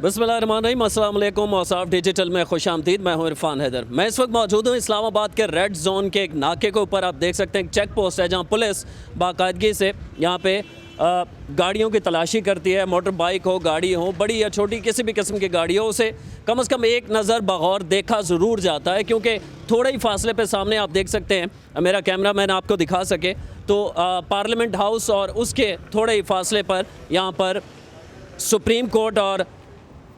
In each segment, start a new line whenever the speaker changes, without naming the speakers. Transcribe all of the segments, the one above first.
बिस्मिल्लाहिर्रहमानिर्रहीम, अस्सलाम वालेकुम। औसाफ डिजिटल में खुश आमदीद। मैं हूँ इरफान हैदर। मैं इस वक्त मौजूद हूँ इस्लामाबाद के रेड जोन के एक नाके के ऊपर। आप देख सकते हैं एक चेक पोस्ट है जहाँ पुलिस बाकायदगी से यहाँ पे गाड़ियों की तलाशी करती है। मोटर बाइक हो, गाड़ी हो, बड़ी या छोटी, किसी भी किस्म की गाड़ी हो, उसे कम से कम एक नज़र बगौर देखा ज़रूर जाता है, क्योंकि थोड़े ही फासले पे सामने आप देख सकते हैं, मेरा कैमरा मैन आपको दिखा सके तो पार्लियामेंट हाउस और उसके थोड़े ही फासले पर यहाँ पर सुप्रीम कोर्ट और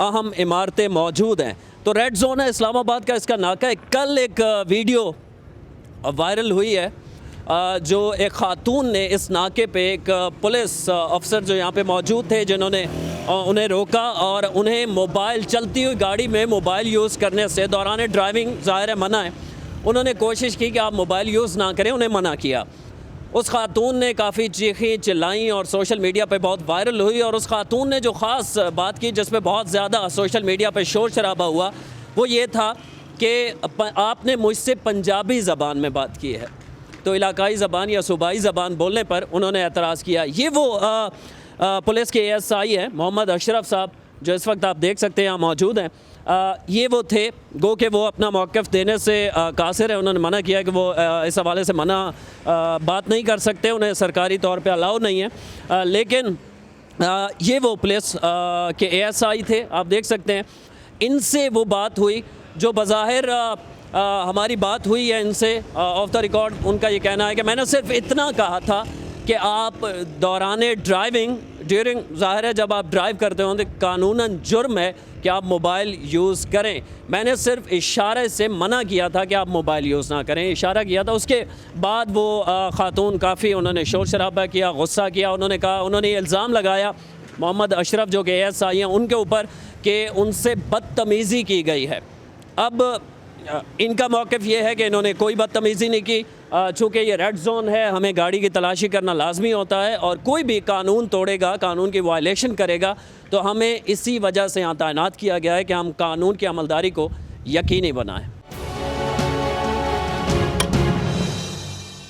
अहम इमारतें मौजूद हैं। तो रेड जोन है इस्लामाबाद का, इसका नाका है। कल एक वीडियो वायरल हुई है जो एक ख़ातून ने इस नाके पे एक पुलिस अफसर जो यहाँ पे मौजूद थे, जिन्होंने उन्हें रोका और उन्हें मोबाइल, चलती हुई गाड़ी में मोबाइल यूज़ करने से, दौरान ड्राइविंग ज़ाहिर है मना है, उन्होंने कोशिश की कि आप मोबाइल यूज़ ना करें, उन्हें मना किया। उस खातून ने काफ़ी चीखी चिल्लाई और सोशल मीडिया पे बहुत वायरल हुई। और उस खातून ने जो ख़ास बात की जिस पे बहुत ज़्यादा सोशल मीडिया पे शोर शराबा हुआ, वो ये था कि आपने मुझसे पंजाबी ज़बान में बात की है। तो इलाकाई ज़बान या सूबाई ज़बान बोलने पर उन्होंने एतराज़ किया। ये वो पुलिस के ASI हैं मोहम्मद अशरफ साहब, जो इस वक्त आप देख सकते हैं यहाँ मौजूद हैं। ये वो थे, गो कि वो अपना मौक़िफ़ देने से कासिर है। उन्होंने मना किया कि वो इस हवाले से बात नहीं कर सकते, उन्हें सरकारी तौर पे अलाउ नहीं है। लेकिन ये वो पुलिस के ASI थे, आप देख सकते हैं। इनसे वो बात हुई जो बज़ाहिर हमारी बात हुई है इनसे ऑफ द रिकॉर्ड। उनका ये कहना है कि मैंने सिर्फ इतना कहा था कि आप दौरान ड्राइविंग, ड्यूरिंग, ज़ाहिर है जब आप ड्राइव करते हो तो कानूनन जुर्म है कि आप मोबाइल यूज़ करें। मैंने सिर्फ इशारे से मना किया था कि आप मोबाइल यूज़ ना करें, इशारा किया था। उसके बाद वो ख़ातून काफ़ी, उन्होंने शोर शराबा किया, गुस्सा किया। उन्होंने कहा, उन्होंने इल्ज़ाम लगाया मोहम्मद अशरफ जो कि ASI हैं उनके ऊपर कि उनसे बदतमीज़ी की गई है। अब इनका मौक़िफ़ ये है कि इन्होंने कोई बदतमीज़ी नहीं की। चूँकि ये रेड जोन है, हमें गाड़ी की तलाशी करना लाजमी होता है और कोई भी कानून तोड़ेगा, कानून की वायलेशन करेगा, तो हमें इसी वजह से यहाँ तैनात किया गया है कि हम कानून की अमलदारी को यकीनी बनाएं।